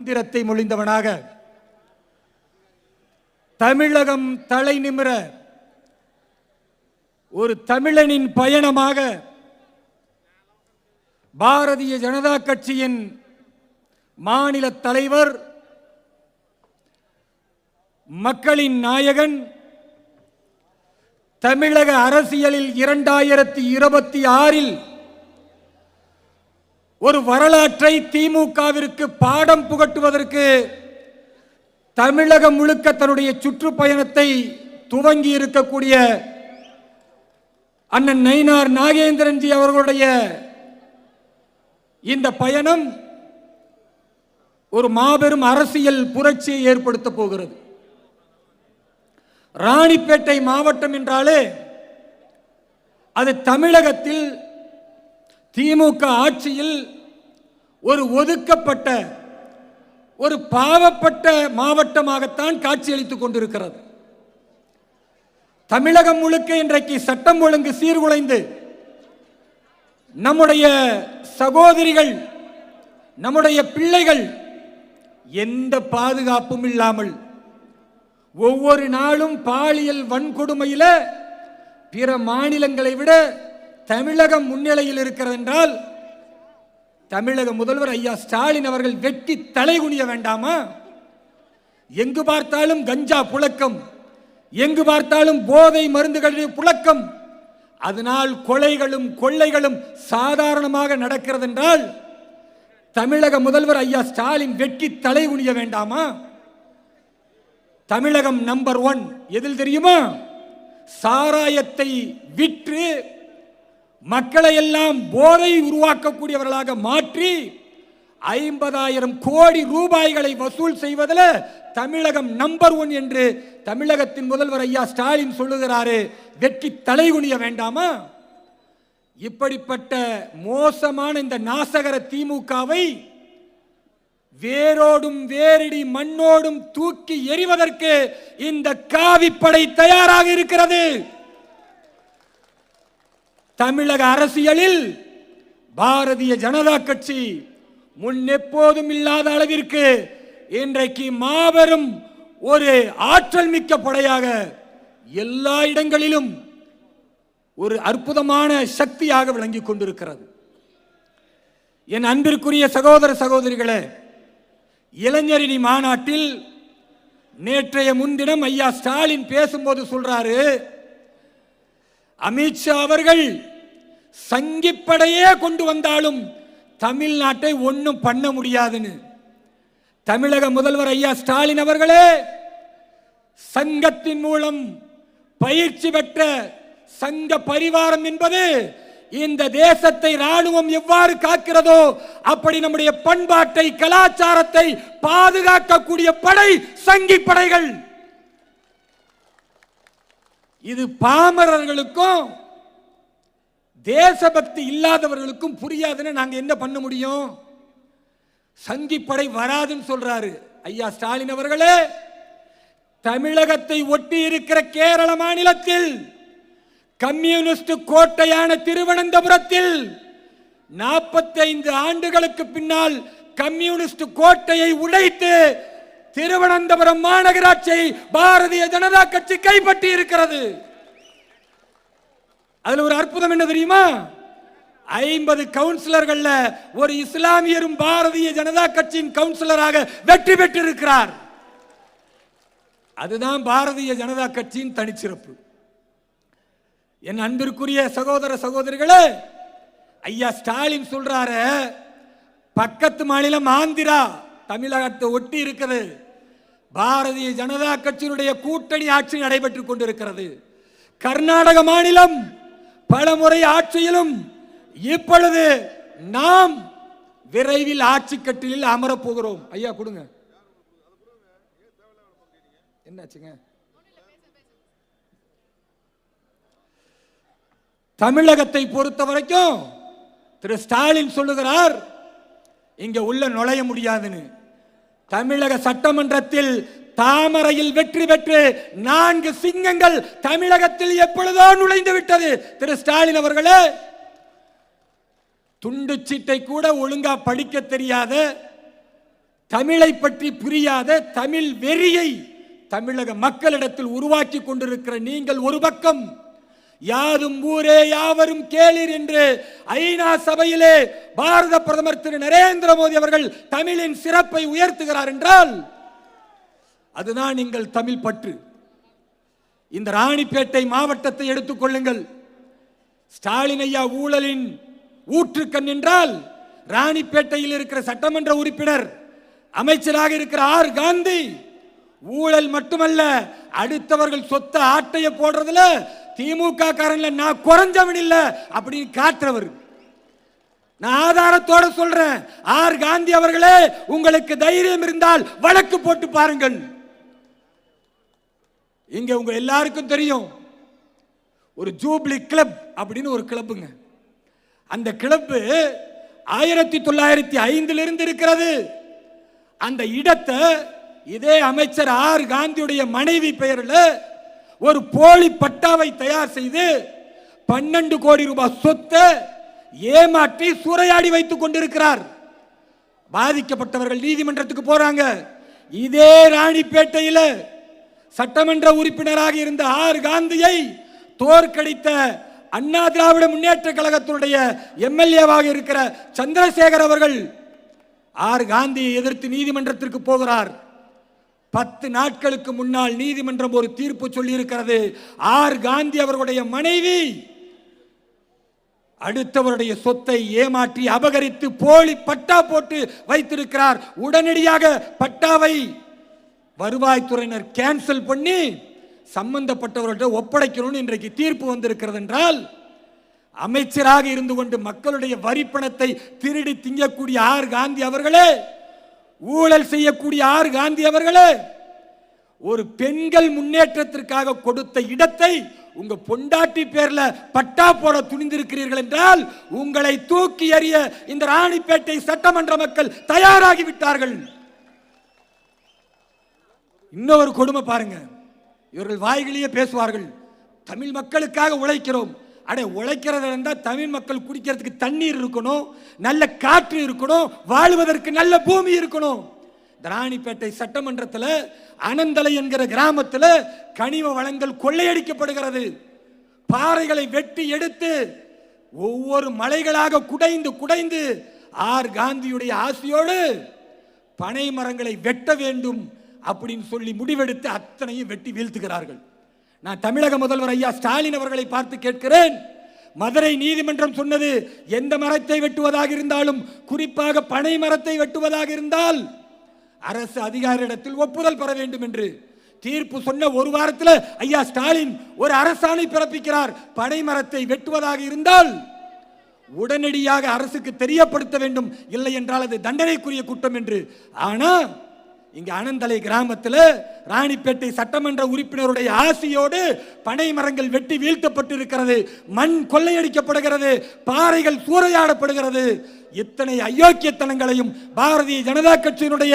மந்திரத்தை மொழிந்தவனாக தமிழகம் தலை நிமிர ஒரு தமிழனின் பயணமாக பாரதிய ஜனதா கட்சியின் மாநில தலைவர், மக்களின் நாயகன், தமிழக அரசியலில் 2026இல் ஒரு வரலாற்றை திமுகவிற்கு பாடம் புகட்டுவதற்கு தமிழகம் முழுக்க தன்னுடைய சுற்றுப்பயணத்தை துவங்கி இருக்கக்கூடிய அண்ணன் நயினார் நாகேந்திரன்ஜி அவர்களுடைய இந்த பயணம் ஒரு மாபெரும் அரசியல் புரட்சியை ஏற்படுத்த போகிறது. ராணிப்பேட்டை மாவட்டம் என்றாலே அது தமிழகத்தில் திமுக ஆட்சியில் ஒரு ஒதுக்கப்பட்ட, ஒரு பாவப்பட்ட மாவட்டமாகத்தான் காட்சியளித்துக் கொண்டிருக்கிறது. தமிழகம் முழுக்க இன்றைக்கு சட்டம் ஒழுங்கு சீர்குலைந்து நம்முடைய சகோதரிகள், நம்முடைய பிள்ளைகள் எந்த பாதுகாப்பும் இல்லாமல் ஒவ்வொரு நாளும் பாலியல் வன்கொடுமையில பிற மாநிலங்களை விட தமிழகம் முன்னிலையில் இருக்கிறது என்றால் தமிழக முதல்வர் ஐயா ஸ்டாலின் அவர்கள் வெட்டி தலைகுனிய வேண்டாமா? எங்கு பார்த்தாலும் கஞ்சா புழக்கம், எங்கு பார்த்தாலும் போதை மருந்துகளின் புழக்கம், அதனால் கொலைகளும் கொள்ளைகளும் சாதாரணமாக நடக்கிறது என்றால் தமிழக முதல்வர் ஐயா ஸ்டாலின் வெட்டி தலைகுனிய வேண்டாமா? தமிழகம் நம்பர் 1 எதில் தெரியுமா? சாராயத்தை விற்று மக்களை எல்லாம் போதை உருவாக்கக்கூடியவர்களாக மாற்றி 50,000 கோடி ரூபாய்களை வசூல் செய்வதில் தமிழகம் நம்பர் 1 என்று தமிழகத்தின் முதல்வர் ஐயா ஸ்டாலின் சொல்லுகிறாரு. வெற்றி தலைகுனிய வேண்டாமா? இப்படிப்பட்ட மோசமான இந்த நாசகர திமுகவை வேரோடும் வேரடி மண்ணோடும் தூக்கி எறிவதற்கு இந்த காவிப்படை தயாராக இருக்கிறது. தமிழக அரசியலில் பாரதிய ஜனதா கட்சி முன்னெப்போதும் இல்லாத அளவிற்கு இன்றைக்கு மாபெரும் ஒரு ஆற்றல் மிக்க படையாக எல்லா இடங்களிலும் ஒரு அற்புதமான சக்தியாக விளங்கிக் கொண்டிருக்கிறது. என் அன்பிற்குரிய சகோதர சகோதரிகளே, இளைஞரணி மாநாட்டில் நேற்றைய முன்தினம் ஐயா ஸ்டாலின் பேசும்போது சொல்றாரு, அமித்ஷா அவர்கள் சங்கிப்படையே கொண்டு வந்தாலும் தமிழ்நாட்டை ஒன்றும் பண்ண முடியாதுன்னு. தமிழக முதல்வர் ஐயா ஸ்டாலின் அவர்களே, சங்கத்தின் மூலம் பயிற்சி பெற்ற சங்க பரிவாரம் என்பது இந்த தேசத்தை ராணுவம் எவ்வாறு காக்கிறதோ அப்படி நம்முடைய பண்பாட்டை, கலாச்சாரத்தை பாதுகாக்கக்கூடிய படை சங்கி படைகள். இது பாமரர்களுக்கும் தேசபக்தி இல்லாதவர்களுக்கும் புரியாதுன்னு நாங்க என்ன பண்ண முடியும்? சங்கிப்படை வராதுன்னு சொல்றாரு ஐயா ஸ்டாலின் அவர்களே. தமிழகத்தை ஒட்டி இருக்கிற கேரள மாநிலத்தில் கம்யூனிஸ்ட் கோட்டையான திருவனந்தபுரத்தில் 45 ஆண்டுகளுக்கு பின்னால் கம்யூனிஸ்ட் கோட்டையை உடைத்து திருவனந்தபுரம் மாநகராட்சியை பாரதிய ஜனதா கட்சி கைப்பற்றி இருக்கிறது. அதுல ஒரு அற்புதம் என்ன தெரியுமா? 50 கவுன்சிலர்கள் ஒரு இஸ்லாமியரும் பாரதிய ஜனதா கட்சியின் கவுன்சிலராக வெற்றி பெற்றிருக்கிறார். அதுதான் பாரதிய ஜனதா கட்சியின் தனிச்சிறப்பு. என் அன்பிற்குரிய சகோதர சகோதரிகளே, ஐயா ஸ்டாலின் சொல்றாரு, பக்கத்து மாநிலம் ஆந்திரா தமிழகத்தை ஒட்டி இருக்கிறது, பாரதிய ஜனதா கட்சியினுடைய கூட்டணி ஆட்சி நடைபெற்றுக் கொண்டிருக்கிறது. கர்நாடக மாநிலம் பலமுறை ஆட்சியிலும் இப்பொழுது நாம் விரைவில் ஆட்சி கட்டிலில் அமரப் போகிறோம். ஐயா கொடுங்க. என்னாச்சுங்க? தமிழகத்தை பொறுத்த வரைக்கும் திரு ஸ்டாலின் சொல்லுகிறார், இங்க உள்ள நுழைய முடியாதுன்னு. தமிழக சட்டமன்றத்தில் தாமரையில் வெற்றி பெற்று 4 சிங்கங்கள் தமிழகத்தில் எப்பொழுதோ நுழைந்து விட்டது. திரு ஸ்டாலின் அவர்களே, துண்டு சீட்டை கூட ஒழுங்கா படிக்க தெரியாத தமிழை பற்றி புரியாத தமிழ் வெறியை தமிழக மக்களிடத்தில் உருவாக்கி கொண்டிருக்கிற நீங்கள் ஒரு பக்கம், யாதும் ஊரே யாவரும் கேளீர் என்று ஐநா சபையிலே பாரத பிரதமர் திரு நரேந்திர மோடி அவர்கள் தமிழின் சிறப்பை உயர்த்துகிறார் என்றால் அதுதான் நீங்கள் தமிழ் பற்று. இந்த ராணிப்பேட்டை மாவட்டத்தை எடுத்துக் கொள்ளுங்கள். ஸ்டாலின் ஐயா ஊழலின் ஊற்றுக்கண் என்றால் ராணிப்பேட்டையில் இருக்கிற சட்டமன்ற உறுப்பினர் அமைச்சராக இருக்கிற ஆர் காந்தி ஊழல் மட்டுமல்ல, அடுத்தவர்கள் சொத்த ஆட்டைய போடுறதுல திமுக காரன்ல நான் குறைஞ்சவன் இல்ல அப்படின்னு காட்டுறவர். நான் ஆதாரத்தோட சொல்றேன். ஆர் காந்தி அவர்களே, உங்களுக்கு தைரியம் இருந்தால் வழக்கு போட்டு பாருங்கள். இங்க உங்க எல்லாருக்கும் தெரியும், ஒரு ஜூப்ளி கிளப் அப்படின்னு ஒரு கிளப்புங்க. அந்த கிளப் 1905 இருந்து இருக்கிறது. அந்த இடத்தை இதே அமைச்சர் ஆர் காந்தியுடைய மனைவி பெயரில் ஒரு போலி பட்டாவை தயார் செய்து 12 கோடி ரூபாய் சொத்தை ஏமாற்றி சூறையாடி வைத்துக் கொண்டிருக்கிறார். பாதிக்கப்பட்டவர்கள் நீதிமன்றத்துக்கு போறாங்க. இதே ராணிப்பேட்டையில் சட்டமன்ற உறுப்பினராக இருந்த ஆர் காந்தியை தோற்கடித்த அண்ணா திராவிட முன்னேற்ற கழகத்தினுடைய எம்எல்ஏவாக இருக்கிற சந்திரசேகர் அவர்கள் ஆர் காந்தியை எதிர்த்து நீதிமன்றத்திற்கு போகிறார். 10 நாட்களுக்கு முன்னால் நீதிமன்றம் ஒரு தீர்ப்பு சொல்லி இருக்கிறது. ஆர் காந்தி அவர்களுடைய மனைவி அடுத்தவருடைய சொத்தை ஏமாற்றி அபகரித்து போலி பட்டா போட்டு வைத்திருக்கிறார். உடனடியாக பட்டாவை வருவாய்த்துறையினர் கேன்சல் பண்ணி சம்பந்தப்பட்டவர்கள்ட்ட ஒப்படைக்கணும்னு இன்றைக்கு தீர்ப்பு வந்திருக்கிறது. என்றால் அமைச்சராக இருந்து கொண்டு மக்களுடைய வரி பணத்தை திருடி திங்கக்கூடிய ஆர் காந்தி அவர்களே, ஊழல் செய்யக்கூடிய ஆர் காந்தி அவர்களே, ஒரு பெண்கள் முன்னேற்றத்திற்காக கொடுத்த இடத்தை உங்க பொண்டாட்டி பேர்ல பட்டா போட துணிந்திருக்கிறீர்கள் என்றால் உங்களை தூக்கி எறிய இந்த ராணிப்பேட்டை சட்டமன்ற மக்கள் தயாராகி விட்டார்கள். இன்னொரு கொடுமை பாருங்க. இவர்கள் வாய்களையே பேசுவார்கள், தமிழ் மக்களுக்காக உழைக்கிறோம். அடே, உழைக்கிறதா இருந்தால் தமிழ் மக்கள் குடிக்கிறதுக்கு தண்ணீர் இருக்கணும், நல்ல காற்று இருக்கணும், வாழ்வதற்கு நல்ல பூமி இருக்கணும். ராணிப்பேட்டை சட்டமன்றத்தில் அனந்தலை என்கிற கிராமத்தில் கனிம வளங்கள் கொள்ளையடிக்கப்படுகிறது. பாறைகளை வெட்டி எடுத்து ஒவ்வொரு மலைகளாக குடைந்து குடைந்து ஆர் காந்தியுடைய ஆசையோடு பனை மரங்களை வெட்ட வேண்டும் அப்படின்னு சொல்லி முடிவெடுத்து அத்தனையும் வெட்டி வீழ்த்துகிறார்கள். நான் தமிழக முதல்வர் ஐயா ஸ்டாலின் அவர்களை பார்த்து கேட்கிறேன், மதுரை நீதிமன்றம் சொன்னது எந்த மரத்தை வெட்டுவதாக இருந்தாலும், குறிப்பாக பனை மரத்தை வெட்டுவதாக இருந்தால் அரசு அதிகாரியிடத்தில் ஒப்புதல் பெற வேண்டும் என்று. தீர்ப்பு சொன்ன ஒரு வாரத்தில் ஐயா ஸ்டாலின் ஒரு அரசாணை பிறப்பிக்கிறார். பனை மரத்தை வெட்டுவதாக இருந்தால் உடனடியாக அரசுக்கு தெரியப்படுத்த வேண்டும், இல்லை என்றால் அது தண்டனைக்குரிய குற்றம் என்று. ஆனா இங்க அனந்தலை கிராமத்தில் ராணிப்பேட்டை சட்டமன்ற உறுப்பினருடைய ஆசையோடு பனை மரங்கள் வெட்டி வீழ்த்தப்பட்டிருக்கிறது, மண் கொள்ளையடிக்கப்படுகிறது, பாறைகள் சூறையாடப்படுகிறது. இத்தனை அயோக்கியத்தனங்களையும் பாரதிய ஜனதா கட்சியினுடைய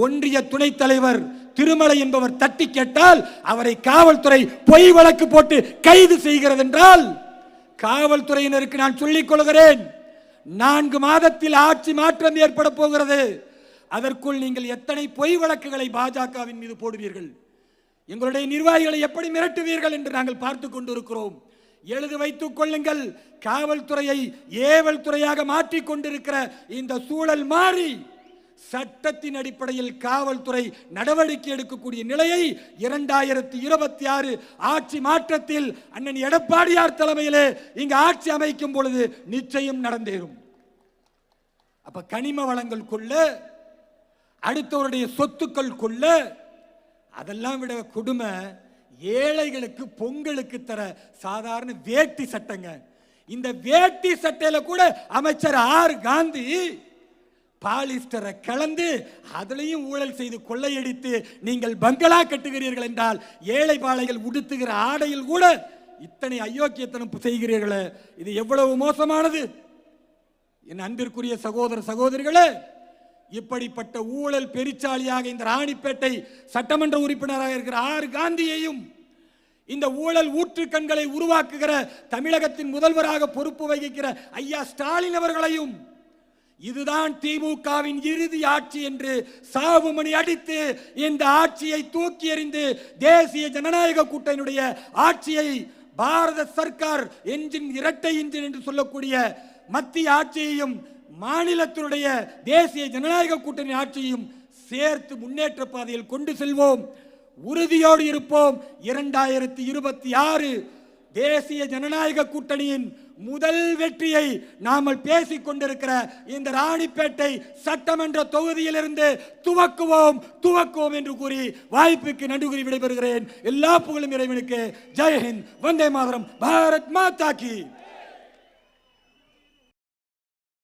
ஒன்றிய துணைத் தலைவர் திருமலை என்பவர் தட்டி கேட்டால் அவரை காவல்துறை பொய் வழக்கு போட்டு கைது செய்கிறது. என்றால் காவல்துறையினருக்கு நான் சொல்லிக் கொள்கிறேன், 4 மாதத்தில் ஆட்சி மாற்றம் ஏற்பட போகிறது. அதற்குள் நீங்கள் எத்தனை பொய் வழக்குகளை பாஜகவின் மீது போடுவீர்கள், எங்களுடைய நிர்வாகிகளை எப்படி மிரட்டுவீர்கள் என்று நாங்கள் பார்த்து கொண்டிருக்கிறோம். எழுதி வைத்துக் கொள்ளுங்கள். காவல்துறையை ஏவல் துறையாக மாற்றிக் கொண்டிருக்கிற இந்த சூழல் மாறி சட்டத்தின் அடிப்படையில் காவல்துறை நடவடிக்கை எடுக்கக்கூடிய நிலையை 2026 ஆட்சி மாற்றத்தில் அண்ணன் எடப்பாடியார் தலைமையிலே இங்கு ஆட்சி அமைக்கும் பொழுது நிச்சயம் நடந்தேறும். அப்ப கனிம வளங்கள் கொள்ள, அடுத்தவருடைய சொத்துக்கள் கொள்ள, அதெல்லாம் விட கொடுமை ஏழைகளுக்கு பொங்கலுக்கு தர சாதாரண வேட்டி சட்டங்க. இந்த வேட்டி சட்டையில கூட அமைச்சர் ஆர் காந்தி பாலிஸ்டரை கலந்து அதிலையும் ஊழல் செய்து கொள்ளையடித்து நீங்கள் பங்களா கட்டுகிறீர்கள் என்றால், ஏழை பாளைகள் உடுத்துகிற ஆடையில் கூட இத்தனை அயோக்கியத்தனம் செய்கிறீர்களே, இது எவ்வளவு மோசமானது. என் அன்பிற்குரிய சகோதர சகோதரிகளே, இப்படிப்பட்ட ஊழல் பெருச்சாலியாக இந்த ராணிப்பேட்டை சட்டமன்ற உறுப்பினராக இருக்கிற ஆர் காந்தியையும், இந்த ஊழல் ஊற்று கண்களை உருவாக்குகிற தமிழகத்தின் முதல்வராக பொறுப்பு வகிக்கிற ஐயா ஸ்டாலின் அவர்களையும் இதுதான் திமுகவின் இறுதி ஆட்சி என்று சாவுமணி அடித்து இந்த ஆட்சியை தூக்கி எறிந்து தேசிய ஜனநாயக கூட்டணியுடைய ஆட்சியை பாரத சர்க்கார் என்ஜின் இரட்டை இன்ஜின் என்று சொல்லக்கூடிய மத்திய ஆட்சியையும் மாநிலத்தினுடைய தேசிய ஜனநாயக கூட்டணி ஆட்சியையும் சேர்த்து முன்னேற்ற பாதையில் கொண்டு செல்வோம். உறுதியோடு இருப்போம். 2026 தேசிய ஜனநாயக கூட்டணியின் முதல் வெற்றியை நாமல் பேசிக் கொண்டிருக்கிற இந்த ராணிப்பேட்டை சட்டமன்ற தொகுதியிலிருந்து துவக்குவோம் என்று கூறி வாய்ப்புக்கு நன்றி கூறி விடைபெறுகிறேன். எல்லா புகழும் இறைவனுக்கு. ஜெய் ஹிந்த், வந்தே மாதரம், பாரத் மாதா கி.